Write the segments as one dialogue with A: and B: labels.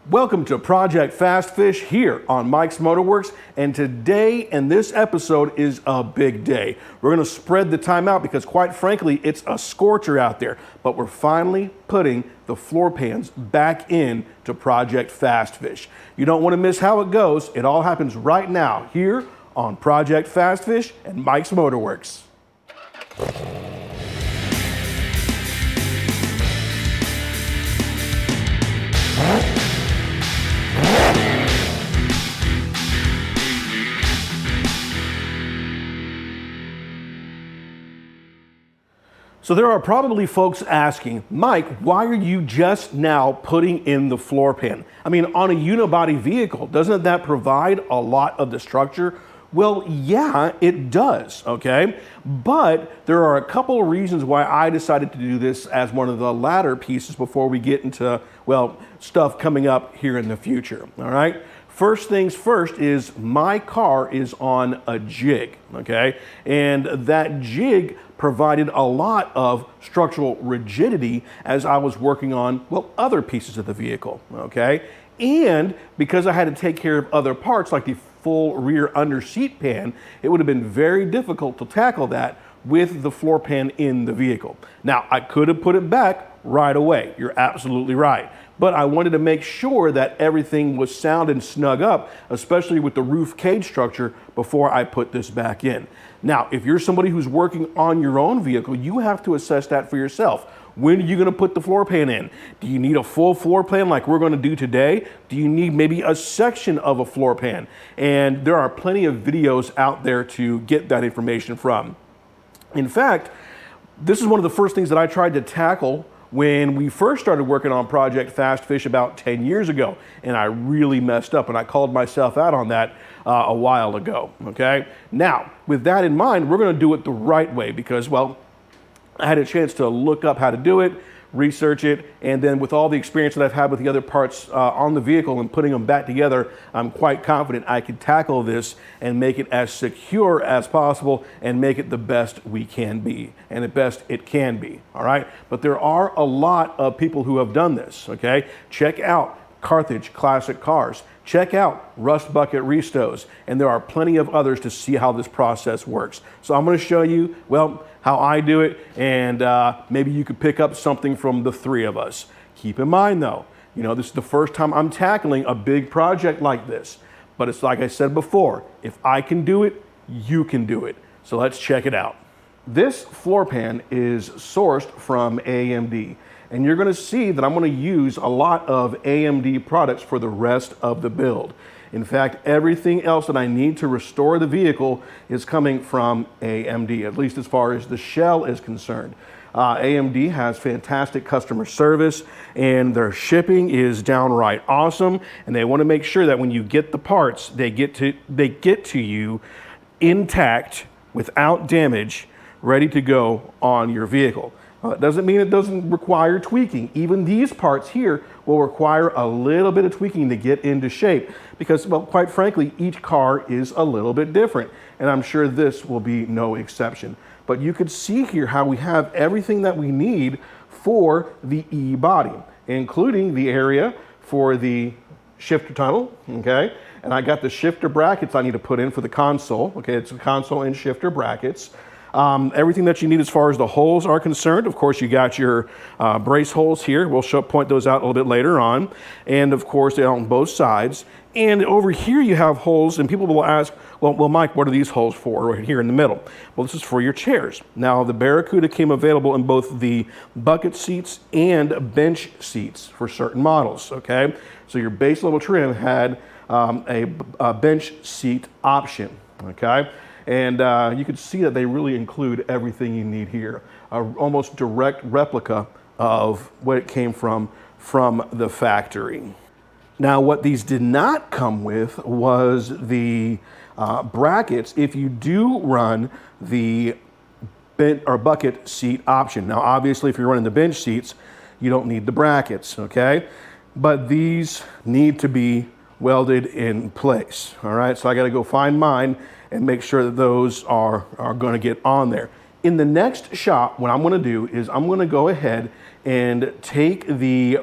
A: Welcome to Project Fast Fish here on Mike's Motorworks, and today in this episode is a big day. We're going to spread the time out because quite frankly it's a scorcher out there, but we're finally putting the floor pans back in to Project Fast Fish. You don't want to miss how it goes. It all happens right now here on Project Fast Fish and Mike's Motorworks. So there are probably folks asking, Mike, why are you just now putting in the floor pan? I mean, on a unibody vehicle, doesn't that provide a lot of the structure? Well, yeah, it does, okay? But there are a couple of reasons why I decided to do this as one of the latter pieces before we get into, well, stuff coming up here in the future, all right? First things first is my car is on a jig, okay? And that jig provided a lot of structural rigidity as I was working on, well, other pieces of the vehicle, okay? And because I had to take care of other parts like the full rear under seat pan, it would have been very difficult to tackle that with the floor pan in the vehicle. Now, I could have put it back right away. You're absolutely right. But I wanted to make sure that everything was sound and snug up, especially with the roof cage structure, before I put this back in. Now, if you're somebody who's working on your own vehicle, you have to assess that for yourself. When are you going to put the floor pan in? Do you need a full floor pan like we're going to do today? Do you need maybe a section of a floor pan? And there are plenty of videos out there to get that information from. In fact, this is one of the first things that I tried to tackle when we first started working on Project Fast Fish about 10 years ago, and I really messed up, and I called myself out on that a while ago, okay? Now, with that in mind, we're gonna do it the right way because, well, I had a chance to look up how to do it, research it, and then with all the experience that I've had with the other parts on the vehicle and putting them back together, I'm quite confident I can tackle this and make it as secure as possible and make it the best we can be and the best it can be, all right? But there are a lot of people who have done this, okay? Check out Carthage Classic Cars. Check out Rust Bucket Restos, and there are plenty of others to see how this process works. So I'm going to show you, well, how I do it, and maybe you could pick up something from the three of us. Keep in mind though, you know, this is the first time I'm tackling a big project like this, but it's like I said before, if I can do it, you can do it. So let's check it out. This floor pan is sourced from AMD. And you're going to see that I'm going to use a lot of AMD products for the rest of the build. In fact, everything else that I need to restore the vehicle is coming from AMD, at least as far as the shell is concerned. AMD has fantastic customer service and their shipping is downright awesome. And they want to make sure that when you get the parts, they get to you intact, without damage, ready to go on your vehicle. It doesn't mean it doesn't require tweaking. Even these parts here will require a little bit of tweaking to get into shape because, well, quite frankly, each car is a little bit different, and I'm sure this will be no exception. But you can see here how we have everything that we need for the E-body, including the area for the shifter tunnel, okay? And I got the shifter brackets I need to put in for the console, okay? It's the console and shifter brackets. Everything that you need as far as the holes are concerned. Of course, you got your brace holes here. We'll point those out a little bit later on. And of course, they're on both sides. And over here you have holes, and people will ask, well, Mike, what are these holes for right here in the middle? Well, this is for your chairs. Now, the Barracuda came available in both the bucket seats and bench seats for certain models, okay? So your base level trim had a bench seat option, okay? And you can see that they really include everything you need here. Almost direct replica of what it came from the factory. Now, what these did not come with was the brackets if you do run the bench or bucket seat option. Now, obviously, if you're running the bench seats, you don't need the brackets, okay? But these need to be welded in place, all right? So I gotta go find mine and make sure that those are going to get on there. In the next shot, what I'm going to do is I'm going to go ahead and take the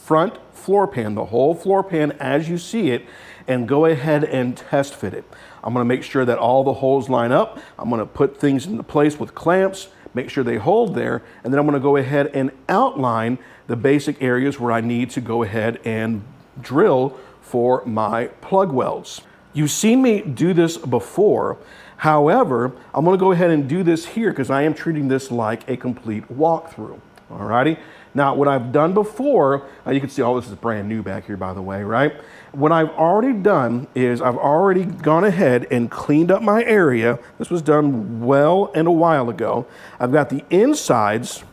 A: front floor pan, the whole floor pan as you see it, and go ahead and test fit it. I'm gonna make sure that all the holes line up. I'm gonna put things into place with clamps, make sure they hold there, and then I'm gonna go ahead and outline the basic areas where I need to go ahead and drill for my plug welds. You've seen me do this before. However, I'm gonna go ahead and do this here because I am treating this like a complete walkthrough, alrighty? Now, what I've done before, you can see all this is brand new back here, by the way, right? What I've already done is I've already gone ahead and cleaned up my area. This was done well and a while ago. I've got the insides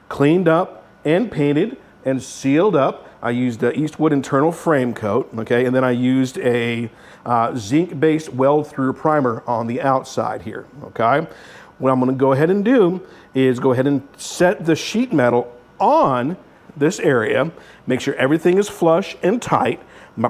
A: cleaned up and painted and sealed up. I used the Eastwood internal frame coat, okay? And then I used a zinc-based weld-through primer on the outside here, okay? What I'm gonna go ahead and do is go ahead and set the sheet metal on this area, make sure everything is flush and tight,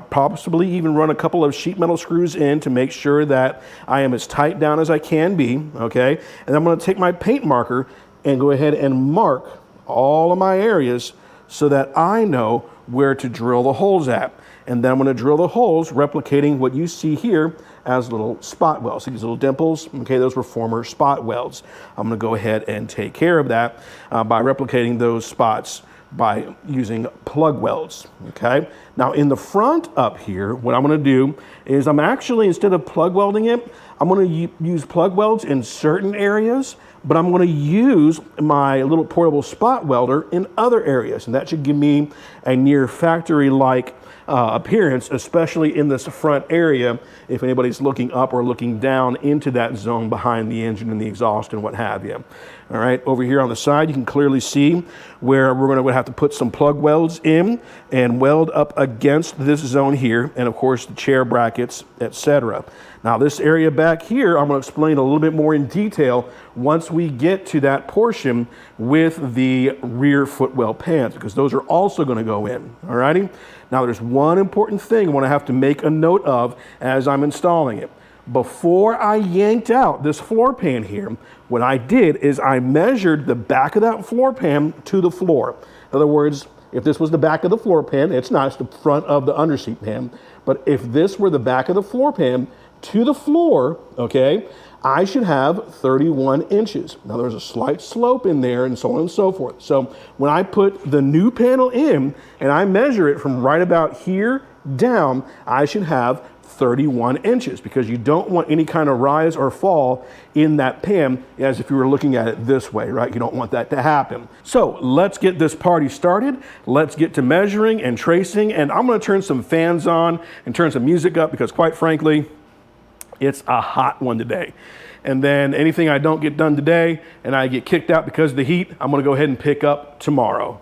A: possibly even run a couple of sheet metal screws in to make sure that I am as tight down as I can be, okay? And I'm gonna take my paint marker and go ahead and mark all of my areas so that I know where to drill the holes at. And then I'm gonna drill the holes, replicating what you see here as little spot welds. See these little dimples? Okay, those were former spot welds. I'm gonna go ahead and take care of that by replicating those spots by using plug welds, okay? Now in the front up here, what I'm gonna do is I'm actually, instead of plug welding it, I'm gonna use plug welds in certain areas, but I'm gonna use my little portable spot welder in other areas. And that should give me a near factory-like appearance, especially in this front area, if anybody's looking up or looking down into that zone behind the engine and the exhaust and what have you. All right, over here on the side, you can clearly see where we're gonna have to put some plug welds in and weld up against this zone here, and of course the chair brackets, etc. Now this area back here, I'm gonna explain a little bit more in detail once we get to that portion with the rear footwell pans, because those are also gonna go in, all righty? Now there's one important thing I wanna have to make a note of as I'm installing it. Before I yanked out this floor pan here, what I did is I measured the back of that floor pan to the floor. In other words, if this was the back of the floor pan, it's not, it's the front of the underseat pan, but if this were the back of the floor pan to the floor, okay, I should have 31 inches. Now there's a slight slope in there and so on and so forth. So when I put the new panel in and I measure it from right about here down, I should have 31 inches, because you don't want any kind of rise or fall in that pan as if you were looking at it this way, right? You don't want that to happen. So let's get this party started. Let's get to measuring and tracing, and I'm gonna turn some fans on and turn some music up because quite frankly, it's a hot one today. And then anything I don't get done today and I get kicked out because of the heat, I'm gonna go ahead and pick up tomorrow.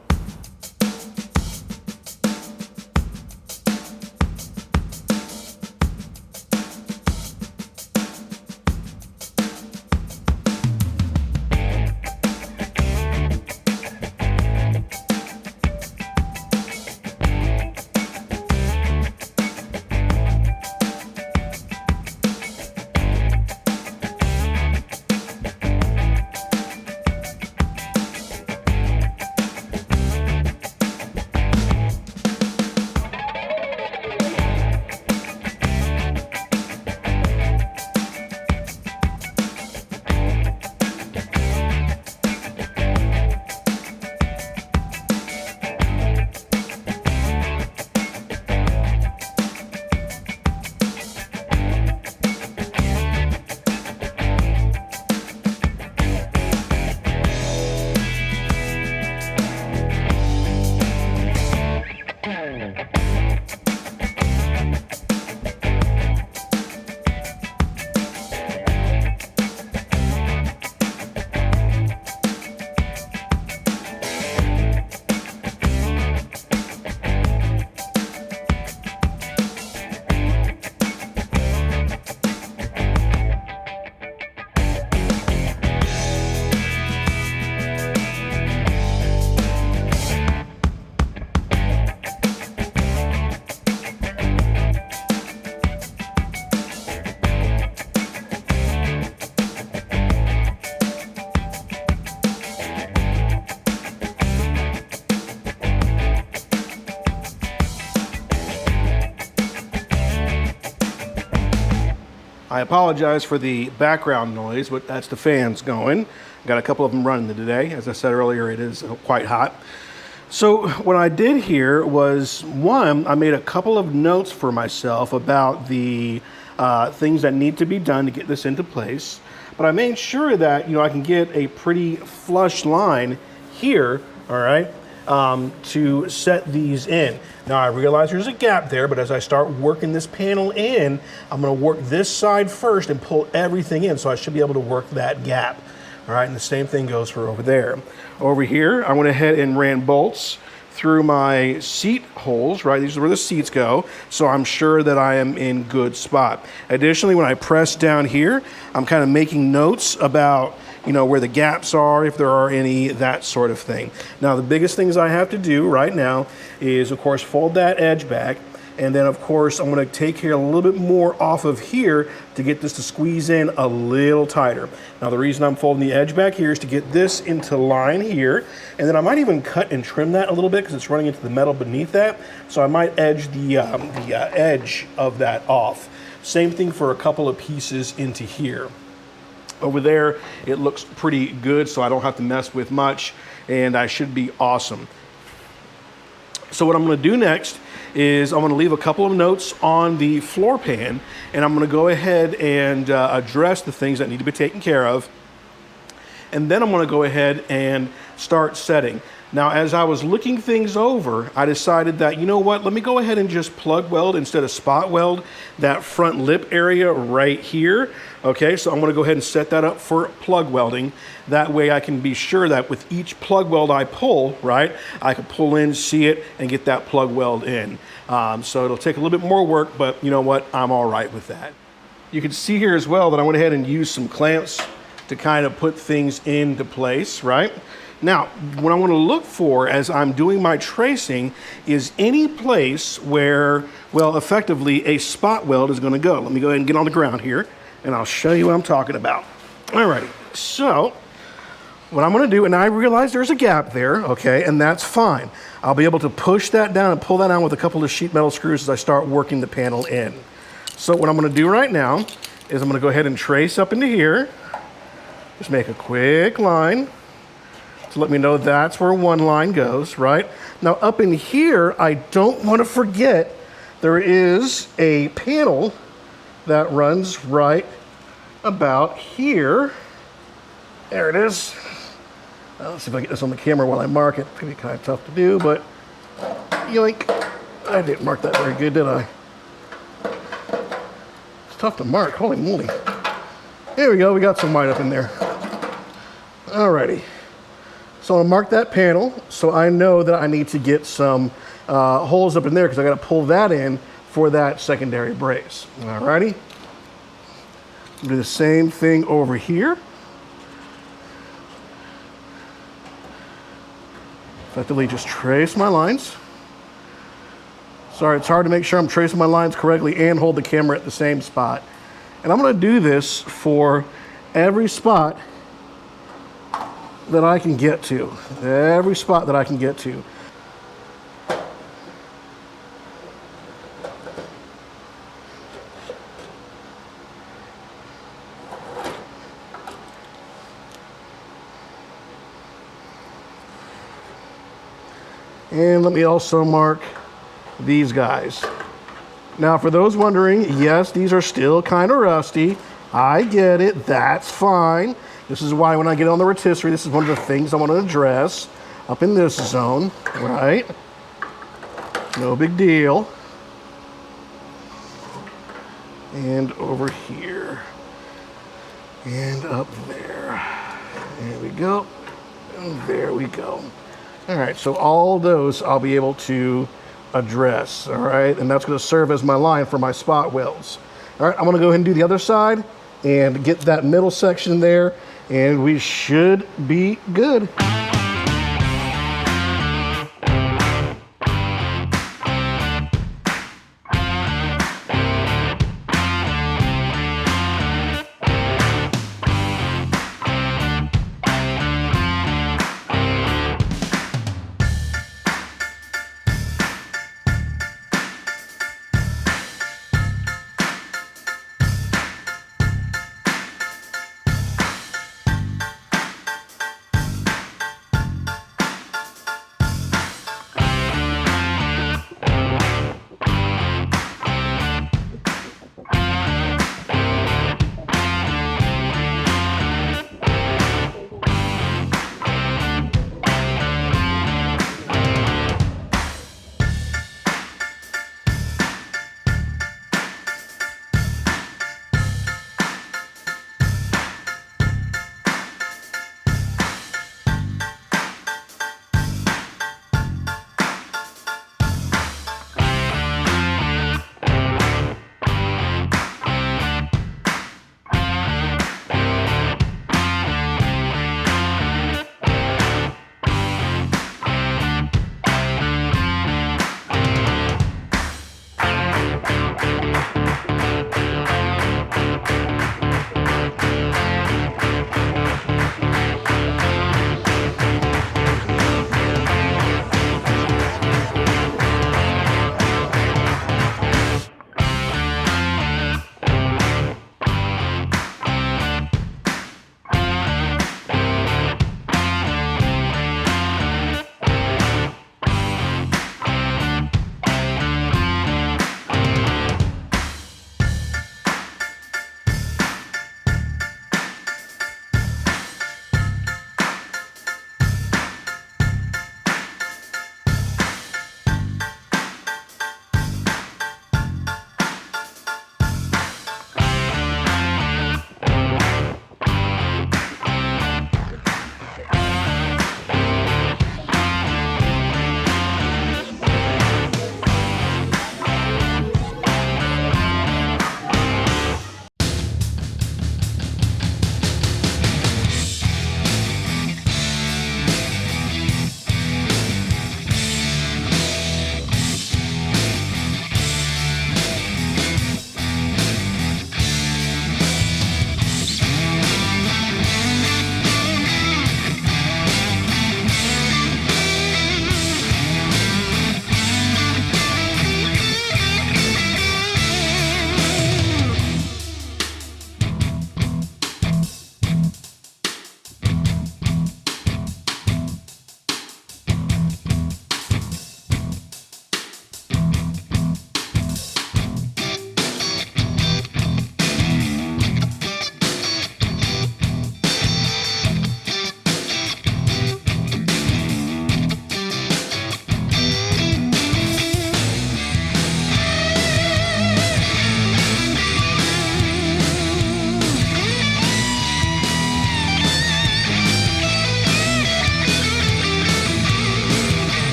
A: I apologize for the background noise, but that's the fans going. Got a couple of them running today. As I said earlier, it is quite hot. So what I did here was, one, I made a couple of notes for myself about the things that need to be done to get this into place. But I made sure that, I can get a pretty flush line here, all right, to set these in. Now I realize there's a gap there, but as I start working this panel in, I'm gonna work this side first and pull everything in, so I should be able to work that gap. All right, and the same thing goes for over there. Over here, I went ahead and ran bolts through my seat holes, right? These are where the seats go, so I'm sure that I am in good spot. Additionally, when I press down here, I'm kind of making notes about, where the gaps are, if there are any, that sort of thing. Now, the biggest things I have to do right now is, of course, fold that edge back. And then, of course, I'm going to take here a little bit more off of here to get this to squeeze in a little tighter. Now, the reason I'm folding the edge back here is to get this into line here. And then I might even cut and trim that a little bit because it's running into the metal beneath that. So I might edge the edge of that off. Same thing for a couple of pieces into here. Over there, it looks pretty good, so I don't have to mess with much, and I should be awesome. So what I'm going to do next is I'm going to leave a couple of notes on the floor pan, and I'm going to go ahead and address the things that need to be taken care of. And then I'm going to go ahead and start setting. Now, as I was looking things over, I decided that, let me go ahead and just plug weld instead of spot weld that front lip area right here. Okay, so I'm going to go ahead and set that up for plug welding. That way I can be sure that with each plug weld I pull, right, I can pull in, see it, and get that plug weld in. So it'll take a little bit more work, but you know what, I'm all right with that. You can see here as well that I went ahead and used some clamps to kind of put things into place, right? Now, what I want to look for as I'm doing my tracing is any place where, well, effectively a spot weld is going to go. Let me go ahead and get on the ground here, and I'll show you what I'm talking about. Alrighty, so what I'm going to do, and I realize there's a gap there, okay, and that's fine. I'll be able to push that down and pull that down with a couple of sheet metal screws as I start working the panel in. So what I'm going to do right now is I'm going to go ahead and trace up into here. Just make a quick line to let me know that's where one line goes, right? Now up in here, I don't want to forget there is a panel that runs right about here. There it is. Let's see if I get this on the camera while I mark it. It's gonna be kind of tough to do, but yoink. I didn't mark that very good, did I? It's tough to mark, holy moly. There we go, we got some white up in there. Alrighty. So I'm gonna mark that panel so I know that I need to get some holes up in there because I gotta pull that in for that secondary brace. Alrighty. Do the same thing over here. Effectively just trace my lines. Sorry, it's hard to make sure I'm tracing my lines correctly and hold the camera at the same spot. And I'm gonna do this for every spot that I can get to. Every spot that I can get to. And let me also mark these guys. Now, for those wondering, yes, these are still kind of rusty. I get it, that's fine. This is why when I get on the rotisserie, this is one of the things I want to address up in this zone, right? No big deal. And over here. And up there. There we go. And there we go. All right, so all those I'll be able to address, all right? And that's gonna serve as my line for my spot welds. All right, I'm gonna go ahead and do the other side and get that middle section there, and we should be good.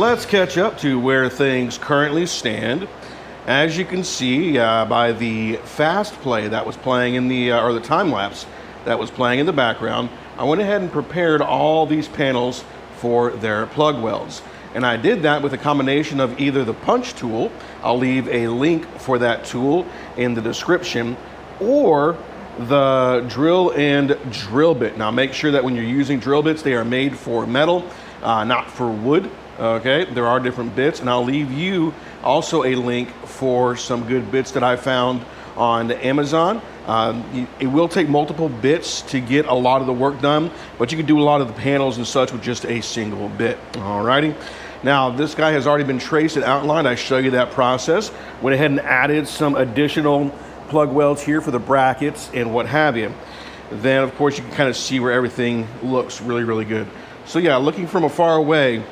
A: let's catch up to where things currently stand. As you can see by the fast play that was playing in the, or the time lapse that was playing in the background, I went ahead and prepared all these panels for their plug welds. And I did that with a combination of either the punch tool, I'll leave a link for that tool in the description, or the drill and drill bit. Now make sure that when you're using drill bits, they are made for metal, not for wood. Okay, there are different bits, and I'll leave you also a link for some good bits that I found on Amazon. It will take multiple bits to get a lot of the work done, but you can do a lot of the panels and such with just a single bit. Alrighty. Now this guy has already been traced and outlined. I show you that process. Went ahead and added some additional plug welds here for the brackets and what have you. Then of course you can kind of see where everything looks really, really good. So yeah, looking from afar away,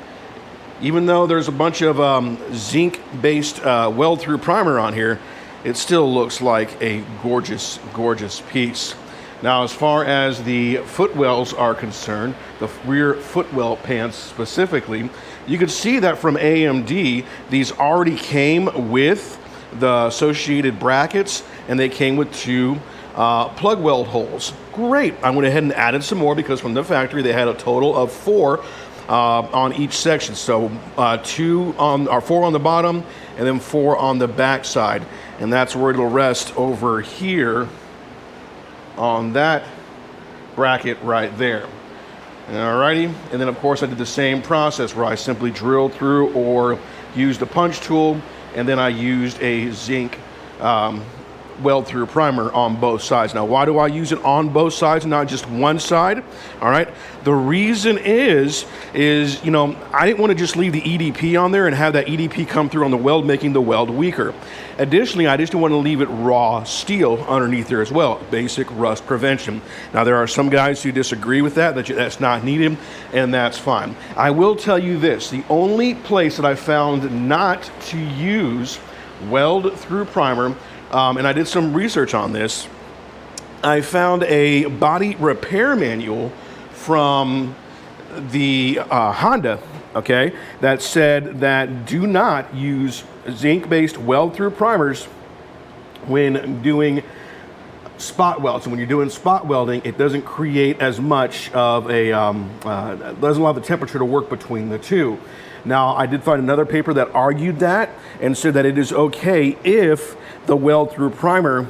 A: even though there's a bunch of zinc-based weld-through primer on here, it still looks like a gorgeous, gorgeous piece. Now, as far as the footwells are concerned, the rear footwell pans specifically, you can see that from AMD, these already came with the associated brackets, and they came with two plug weld holes. Great. I went ahead and added some more because from the factory they had a total of 4 on each section. So 4 on the bottom and then 4 on the back side. And that's where it'll rest over here on that bracket right there. Alrighty. And then of course I did the same process where I simply drilled through or used a punch tool, and then I used a zinc weld-through primer on both sides. Now, why do I use it on both sides and not just one side? All right. The reason is you know, I didn't want to just leave the EDP on there and have that EDP come through on the weld, making the weld weaker. Additionally, I just didn't want to leave it raw steel underneath there as well. Basic rust prevention. Now, there are some guys who disagree with that, that's not needed, and that's fine. I will tell you this, the only place that I found not to use weld-through primer, and I did some research on this, I found a body repair manual from the Honda, okay, that said that do not use zinc-based weld-through primers when doing spot welds. And when you're doing spot welding, it doesn't create as much of a, doesn't allow the temperature to work between the two. Now, I did find another paper that argued that and said that it is okay if the weld-through primer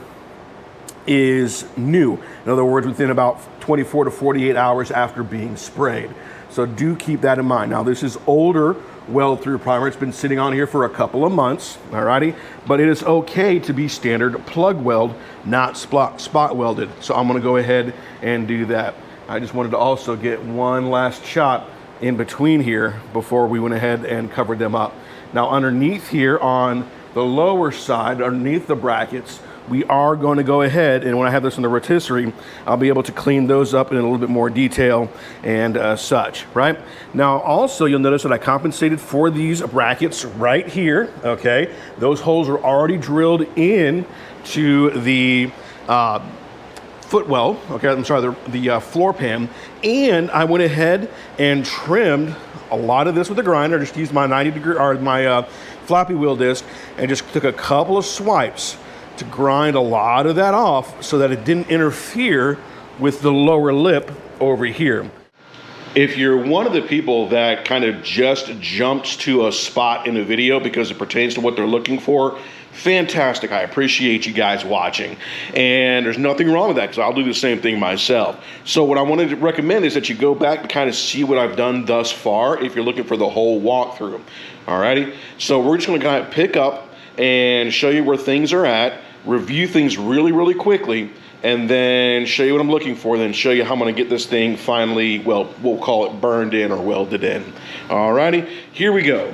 A: is new. In other words, within about 24 to 48 hours after being sprayed. So do keep that in mind. Now, this is older weld-through primer. It's been sitting on here for a couple of months, alrighty? But it is okay to be standard plug weld, not spot welded. So I'm gonna go ahead and do that. I just wanted to also get one last shot in between here before we went ahead and covered them up. Now, underneath here on the lower side, underneath the brackets, we are going to go ahead, and when I have this in the rotisserie, I'll be able to clean those up in a little bit more detail and such, right? Now, also, you'll notice that I compensated for these brackets right here, okay? Those holes are already drilled in to the footwell, okay, I'm sorry, the floor pan, and I went ahead and trimmed a lot of this with a grinder. Just used my 90-degree, or my floppy wheel disc, and just took a couple of swipes to grind a lot of that off so that it didn't interfere with the lower lip over here. If you're one of the people that kind of just jumps to a spot in a video because it pertains to what they're looking for, fantastic. I appreciate you guys watching, and there's nothing wrong with that because I'll do the same thing myself. So what I wanted to recommend is that you go back and kind of see what I've done thus far if you're looking for the whole walkthrough. Alrighty, so we're just going to kind of pick up and show you where things are at, review things really, really quickly, and then show you what I'm looking for, then show you how I'm going to get this thing finally, well, we'll call it burned in or welded in. Alrighty, here we go.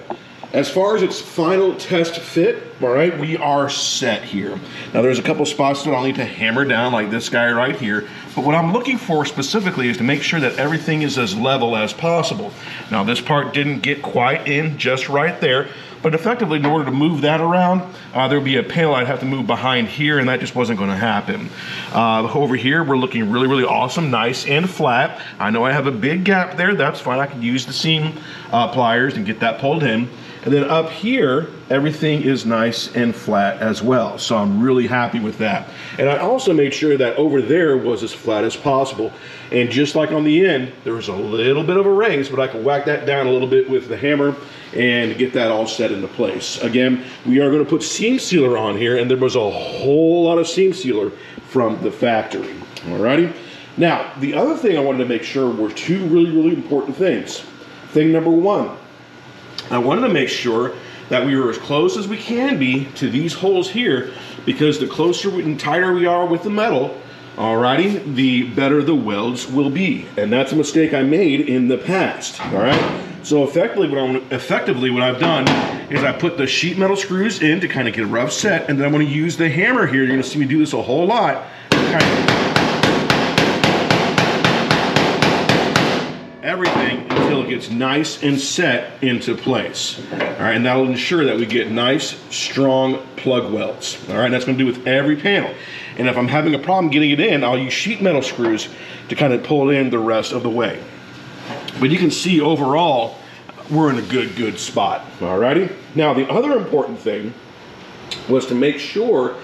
A: As far as its final test fit, all right, we are set here. Now there's a couple spots that I'll need to hammer down, like this guy right here. But what I'm looking for specifically is to make sure that everything is as level as possible. Now this part didn't get quite in just right there, but But effectively, in order to move that around, there would be a panel I'd have to move behind here, and that just wasn't going to happen. Over here, we're looking really, really awesome, nice and flat. I know I have a big gap there. That's fine. I can use the seam pliers and get that pulled in. And then up here, everything is nice and flat as well. So I'm really happy with that. And I also made sure that over there was as flat as possible. And just like on the end, there was a little bit of a raise, but I could whack that down a little bit with the hammer and get that all set into place. Again, we are going to put seam sealer on here, and there was a whole lot of seam sealer from the factory. Alrighty. Now, the other thing I wanted to make sure were two really, really important things. Thing number one, I wanted to make sure that we were as close as we can be to these holes here, because the closer and tighter we are with the metal, alrighty, the better the welds will be. And that's a mistake I made in the past, alright? So effectively what I've done is I put the sheet metal screws in to kind of get a rough set, and then I'm going to use the hammer here. You're going to see me do this a whole lot. Kind of everything until it gets nice and set into place. All right, and that'll ensure that we get nice, strong plug welds. All right, that's going to do with every panel. And if I'm having a problem getting it in, I'll use sheet metal screws to kind of pull it in the rest of the way. But you can see overall, we're in a good spot. All righty. Now, the other important thing was to make sure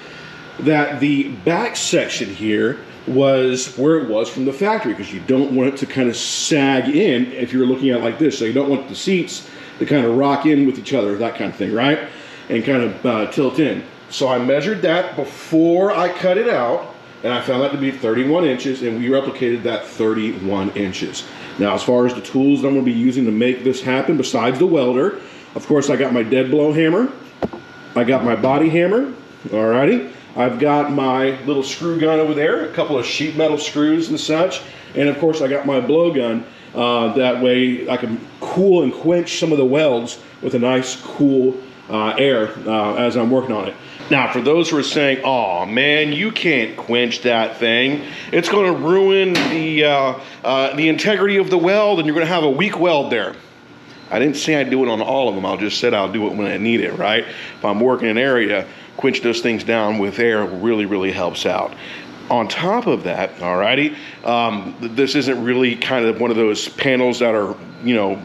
A: that the back section here was where it was from the factory, because you don't want it to kind of sag in if you're looking at it like this. So you don't want the seats to kind of rock in with each other, that kind of thing, right? And kind of tilt in. So I measured that before I cut it out, and I found that to be 31 inches, and we replicated that 31 inches. Now, as far as the tools that I'm going to be using to make this happen, besides the welder, of course, I got my dead blow hammer, I got my body hammer, alrighty. I've got my little screw gun over there, a couple of sheet metal screws and such, and of course I got my blow gun. That way I can cool and quench some of the welds with a nice cool air as I'm working on it. Now, for those who are saying, "Oh man, you can't quench that thing. It's going to ruin the integrity of the weld, and you're going to have a weak weld there." I didn't say I'd do it on all of them. I just said I'll do it when I need it, right? If I'm working in an area, quench those things down with air really helps out. On top of that, alrighty, this isn't really kind of one of those panels that are, you know,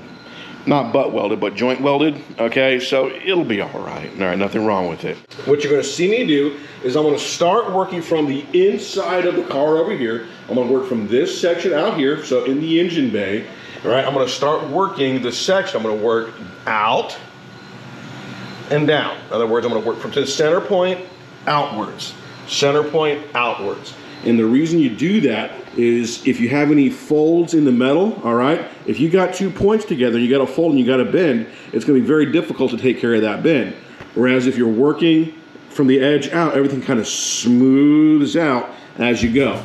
A: not butt welded, but joint welded, okay? So it'll be all right, nothing wrong with it. What you're gonna see me do is I'm gonna start working from the inside of the car over here. I'm gonna work from this section out here, so in the engine bay, all right? I'm gonna start working the section. I'm gonna work out and down. In other words, I'm gonna work from the center point outwards. Center point outwards. And the reason you do that is if you have any folds in the metal, all right, if you got 2 points together, you got a fold and you got a bend, it's gonna be very difficult to take care of that bend. Whereas if you're working from the edge out, everything kind of smooths out as you go.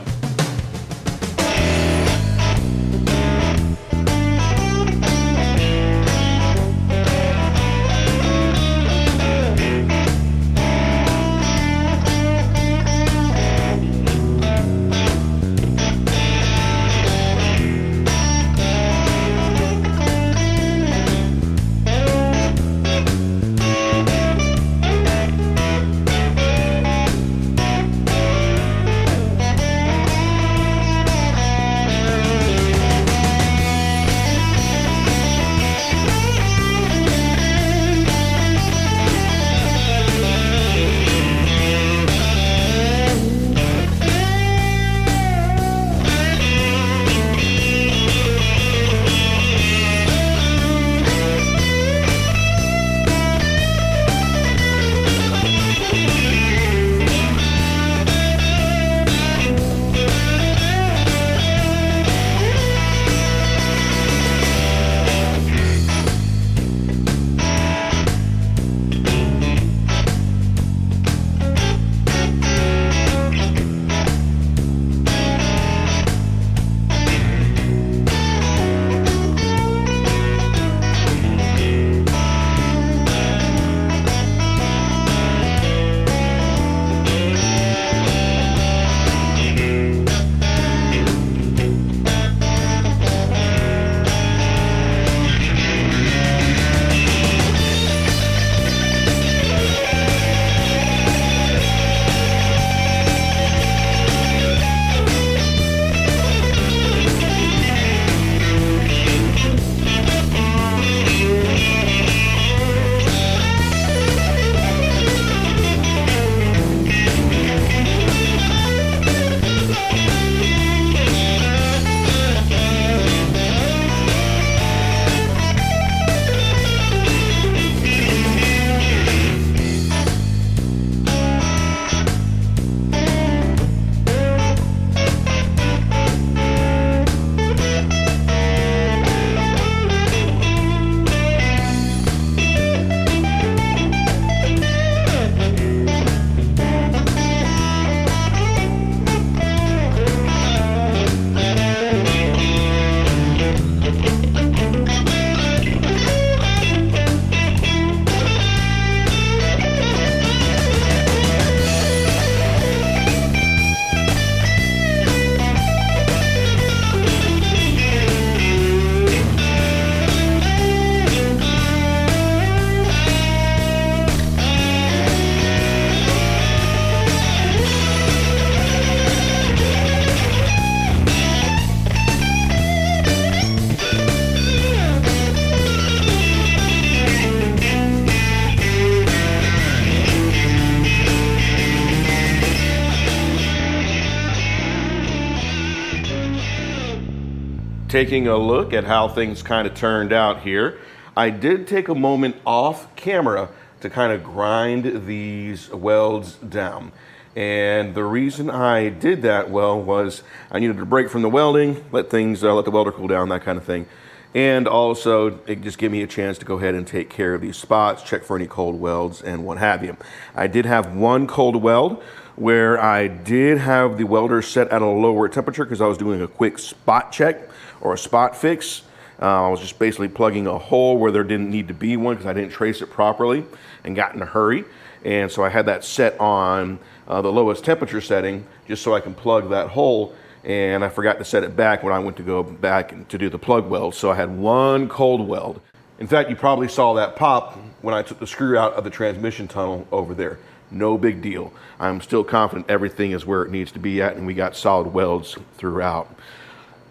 A: taking a look at how things kind of turned out here. I did take a moment off camera to kind of grind these welds down. And the reason I did that, well, was I needed a break from the welding, let the welder cool down, that kind of thing. And also, it just gave me a chance to go ahead and take care of these spots, check for any cold welds and what have you. I did have one cold weld where I did have the welder set at a lower temperature because I was doing a quick spot check or a spot fix. I was just basically plugging a hole where there didn't need to be one because I didn't trace it properly and got in a hurry. And so I had that set on the lowest temperature setting just so I can plug that hole. And I forgot to set it back when I went to go back to do the plug weld. So I had one cold weld. In fact, you probably saw that pop when I took the screw out of the transmission tunnel over there. No big deal. I'm still confident everything is where it needs to be at, and we got solid welds throughout.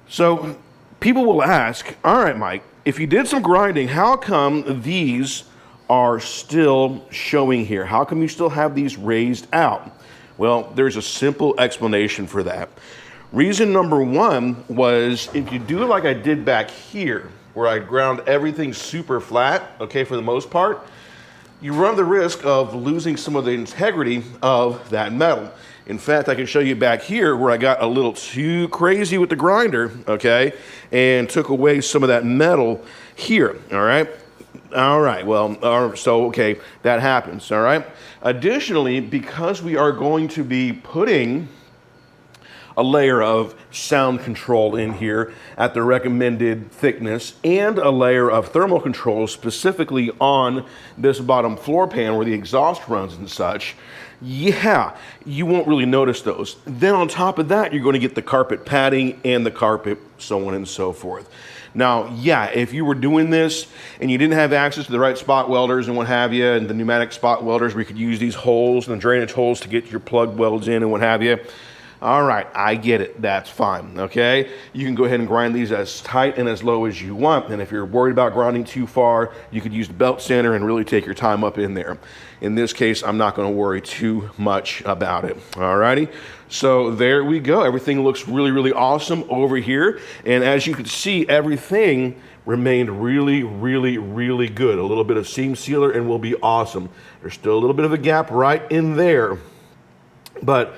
A: So people will ask, all right, Mike, if you did some grinding, how come these are still showing here? How come you still have these raised out? Well, there's a simple explanation for that. Reason number one was if you do it like I did back here, where I ground everything super flat, okay, for the most part, you run the risk of losing some of the integrity of that metal. In fact, I can show you back here where I got a little too crazy with the grinder, okay, and took away some of that metal here, all right? All right, well, so, okay, that happens, all right? Additionally, because we are going to be putting a layer of sound control in here at the recommended thickness and a layer of thermal control specifically on this bottom floor pan where the exhaust runs and such, yeah, you won't really notice those. Then on top of that, you're going to get the carpet padding and the carpet, so on and so forth. Now, yeah, if you were doing this and you didn't have access to the right spot welders and what have you, and the pneumatic spot welders where you could use these holes and the drainage holes to get your plug welds in and what have you, all right, I get it, that's fine, okay? You can go ahead and grind these as tight and as low as you want, and if you're worried about grinding too far, you could use the belt sander and really take your time up in there. In this case, I'm not gonna worry too much about it, all righty? So there we go, everything looks really, really awesome over here, and as you can see, everything remained really, really, really good. A little bit of seam sealer and we'll be awesome. There's still a little bit of a gap right in there, but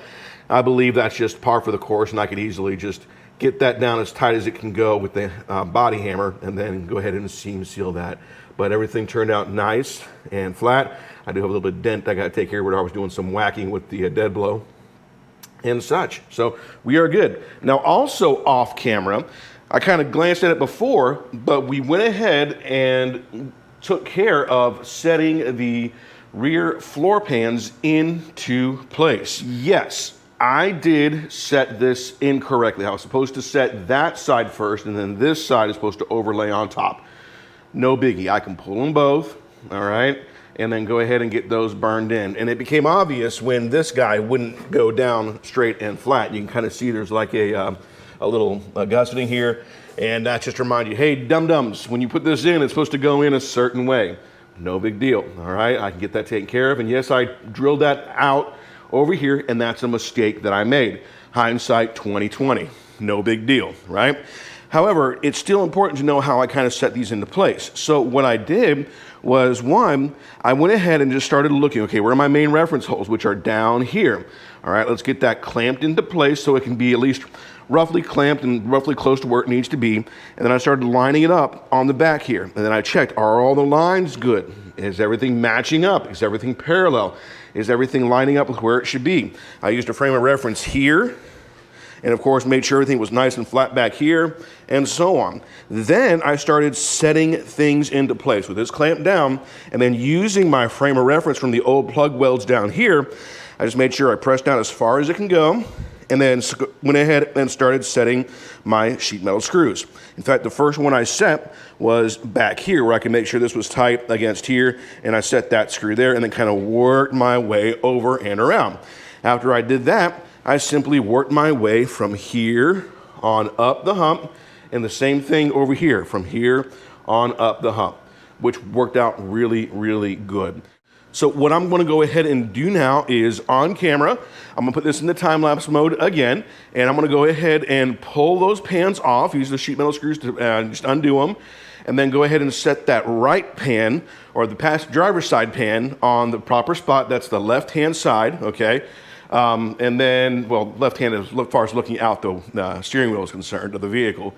A: I believe that's just par for the course, and I could easily just get that down as tight as it can go with the body hammer and then go ahead and seam seal that. But everything turned out nice and flat. I do have a little bit of dent I got to take care of where I was doing some whacking with the dead blow and such. So we are good. Now also off camera, I kind of glanced at it before, but we went ahead and took care of setting the rear floor pans into place. Yes. I did set this incorrectly. I was supposed to set that side first, and then this side is supposed to overlay on top. No biggie. I can pull them both, all right, and then go ahead and get those burned in. And it became obvious when this guy wouldn't go down straight and flat. You can kind of see there's like a little gusseting here, and that just reminds you, hey, dum-dums, when you put this in, it's supposed to go in a certain way. No big deal, all right? I can get that taken care of, and yes, I drilled that out over here, and that's a mistake that I made. Hindsight 2020, no big deal, right? However, it's still important to know how I kind of set these into place. So what I did was, one, I went ahead and just started looking, okay, where are my main reference holes, which are down here. All right, let's get that clamped into place so it can be at least roughly clamped and roughly close to where it needs to be. And then I started lining it up on the back here. And then I checked, are all the lines good? Is everything matching up? Is everything parallel? Is everything lining up with where it should be? I used a frame of reference here, and of course made sure everything was nice and flat back here, and so on. Then I started setting things into place with this clamped down, and then using my frame of reference from the old plug welds down here, I just made sure I pressed down as far as it can go, and then went ahead and started setting my sheet metal screws. In fact, the first one I set was back here where I could make sure this was tight against here, and I set that screw there and then kind of worked my way over and around. After I did that, I simply worked my way from here on up the hump, and the same thing over here, from here on up the hump, which worked out really, really good. So what I'm gonna go ahead and do now is on camera, I'm gonna put this in the time-lapse mode again, and I'm gonna go ahead and pull those pans off, use the sheet metal screws to just undo them, and then go ahead and set that right pan, or the driver's side pan, on the proper spot. That's the left-hand side, okay? And then, well, left hand as far as looking out the steering wheel is concerned, of the vehicle.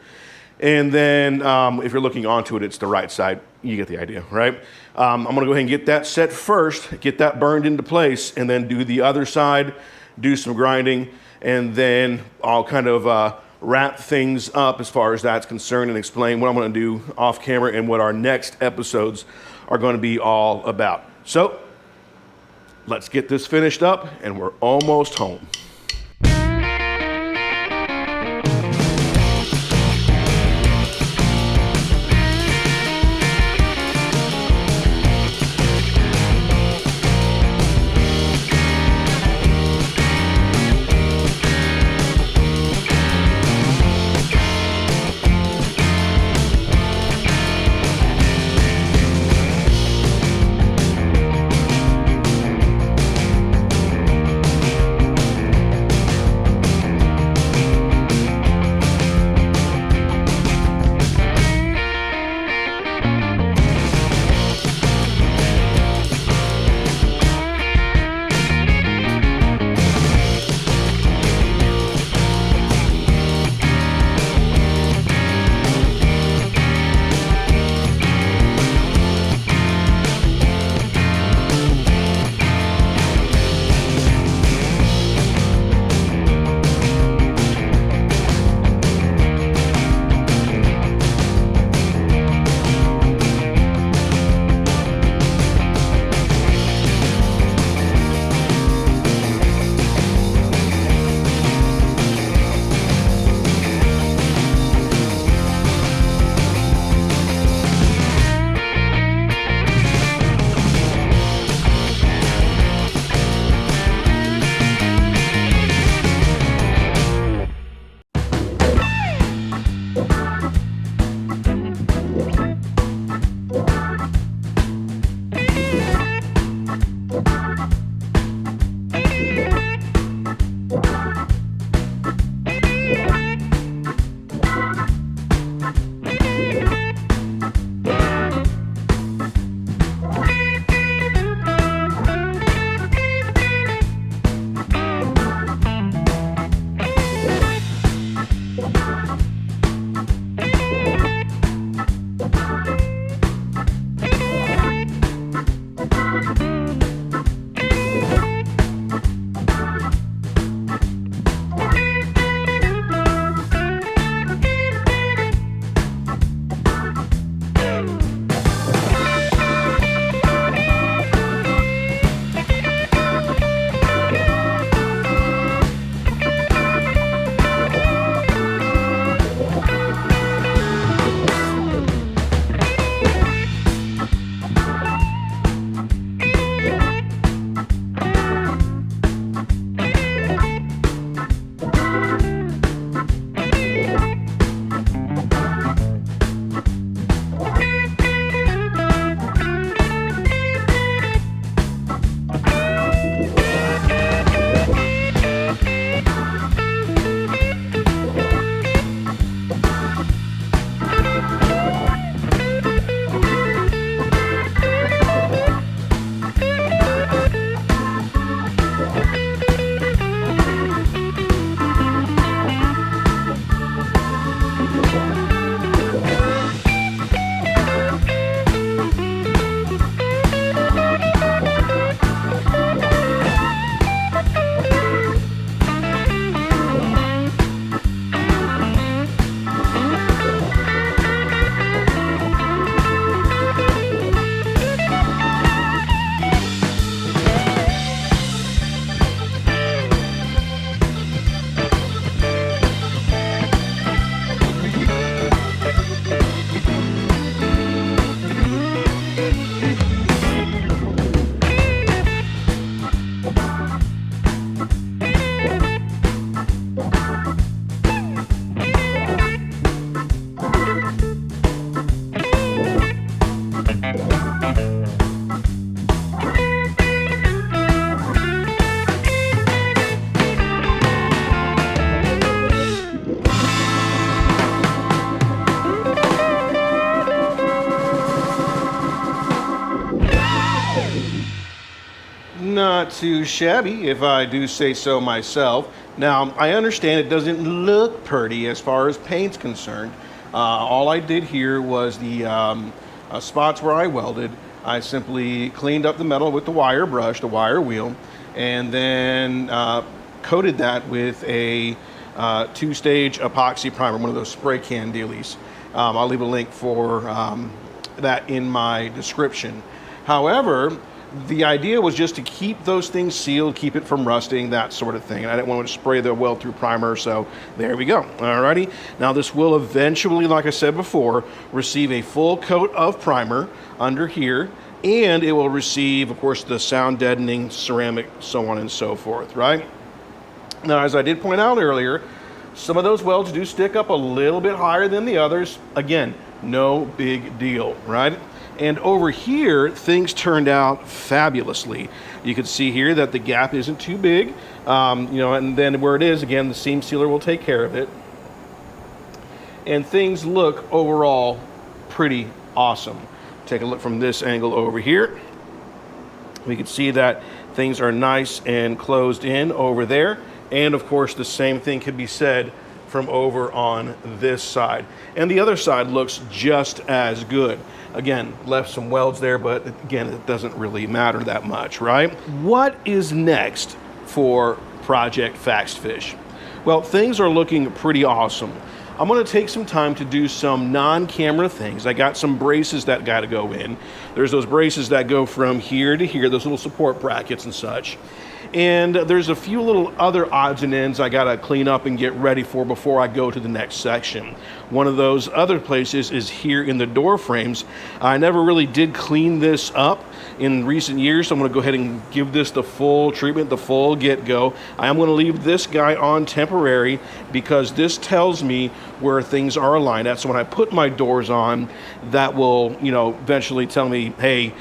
A: And then if you're looking onto it, it's the right side. You get the idea, right? I'm gonna go ahead and get that set first, get that burned into place, and then do the other side, do some grinding, and then I'll kind of wrap things up as far as that's concerned and explain what I'm gonna do off camera and what our next episodes are gonna be all about. So let's get this finished up, and we're almost home. not too shabby, if I do say so myself. Now, I understand it doesn't look pretty as far as paint's concerned. All I did here was the spots where I welded. I simply cleaned up the metal with the wire brush, the wire wheel, and then coated that with a two-stage epoxy primer, one of those spray can dealies. I'll leave a link for that in my description. However, the idea was just to keep those things sealed, keep it from rusting, that sort of thing. And I didn't want to spray the weld-through primer, so there we go. Alrighty. Now this will eventually, like I said before, receive a full coat of primer under here, and it will receive, of course, the sound deadening ceramic, so on and so forth, right? Now, as I did point out earlier, some of those welds do stick up a little bit higher than the others. Again, no big deal, right? And over here, things turned out fabulously. You can see here that the gap isn't too big, and then where it is, again, the seam sealer will take care of it. And things look overall pretty awesome. Take a look from this angle over here. We can see that things are nice and closed in over there. And of course, the same thing can be said from over on this side. And the other side looks just as good. Again, left some welds there, but again, it doesn't really matter that much, right? What is next for Project Fast Fish? Well, things are looking pretty awesome. I'm gonna take some time to do some non-camera things. I got some braces that gotta go in. There's those braces that go from here to here, those little support brackets and such. And there's a few little other odds and ends I gotta clean up and get ready for before I go to the next section. One of those other places is here in the door frames. I never really did clean this up in recent years, so I'm gonna go ahead and give this the full treatment, the full get-go. I am gonna leave this guy on temporary because this tells me where things are aligned at. So when I put my doors on, that will, eventually tell me, hey,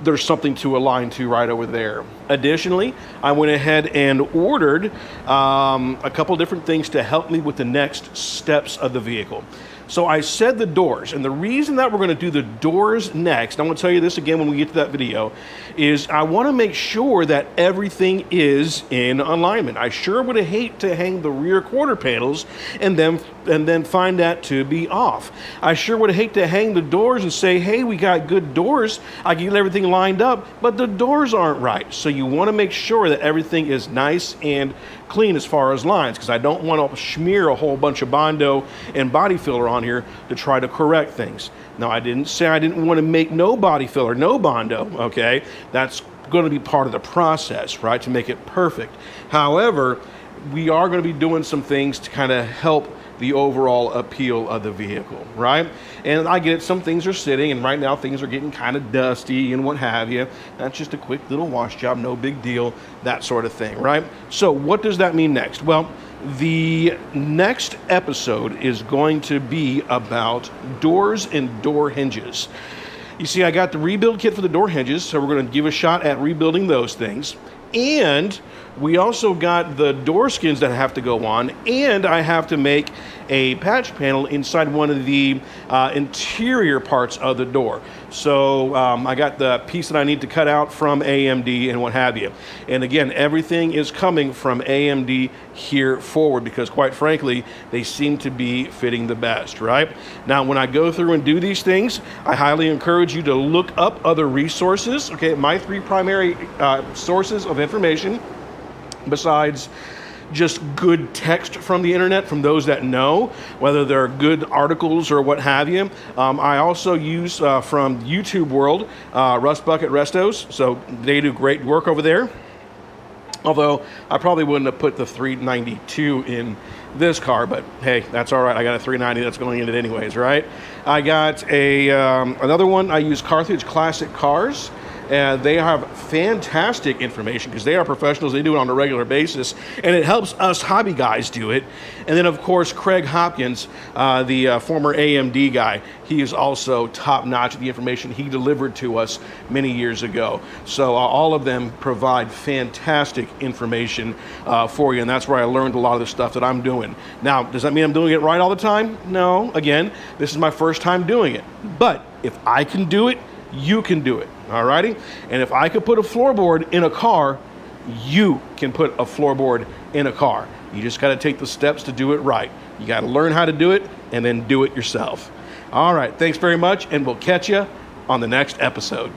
A: there's something to align to right over there. Additionally, I went ahead and ordered a couple different things to help me with the next steps of the vehicle. So I said the doors, and the reason that we're gonna do the doors next, I'm gonna tell you this again when we get to that video, is I wanna make sure that everything is in alignment. I sure would hate to hang the rear quarter panels and then find that to be off. I sure would hate to hang the doors and say, hey, we got good doors, I can get everything lined up, but the doors aren't right. So you wanna make sure that everything is nice and clean as far as lines, because I don't want to smear a whole bunch of Bondo and body filler on here to try to correct things. Now, I didn't say I didn't want to make no body filler, no Bondo, okay? That's going to be part of the process, right, to make it perfect. However, we are going to be doing some things to kind of help the overall appeal of the vehicle, right? And I get it, some things are sitting, and right now things are getting kind of dusty and what have you. That's just a quick little wash job, no big deal, that sort of thing, right? So what does that mean next? Well, the next episode is going to be about doors and door hinges. You see, I got the rebuild kit for the door hinges, so we're going to give a shot at rebuilding those things. And we also got the door skins that have to go on, and I have to make a patch panel inside one of the interior parts of the door. So I got the piece that I need to cut out from AMD and what have you. And again, everything is coming from AMD here forward because quite frankly, they seem to be fitting the best, right? Now, when I go through and do these things, I highly encourage you to look up other resources. Okay, my three primary sources of information, besides just good text from the internet, from those that know, whether they're good articles or what have you. I also use from YouTube World, Rust Bucket Restos, so they do great work over there. Although I probably wouldn't have put the 392 in this car, but hey, that's all right. I got a 390 that's going in it anyways, right? I got another one. I use Carthage Classic Cars. They have fantastic information because they are professionals. They do it on a regular basis, and it helps us hobby guys do it. And then, of course, Craig Hopkins, the former AMD guy, he is also top-notch at the information he delivered to us many years ago. So all of them provide fantastic information for you, and that's where I learned a lot of the stuff that I'm doing. Now, does that mean I'm doing it right all the time? No. Again, this is my first time doing it. But if I can do it, you can do it. Alrighty? And if I could put a floorboard in a car, you can put a floorboard in a car. You just got to take the steps to do it right. You got to learn how to do it and then do it yourself. All right, thanks very much, and we'll catch you on the next episode.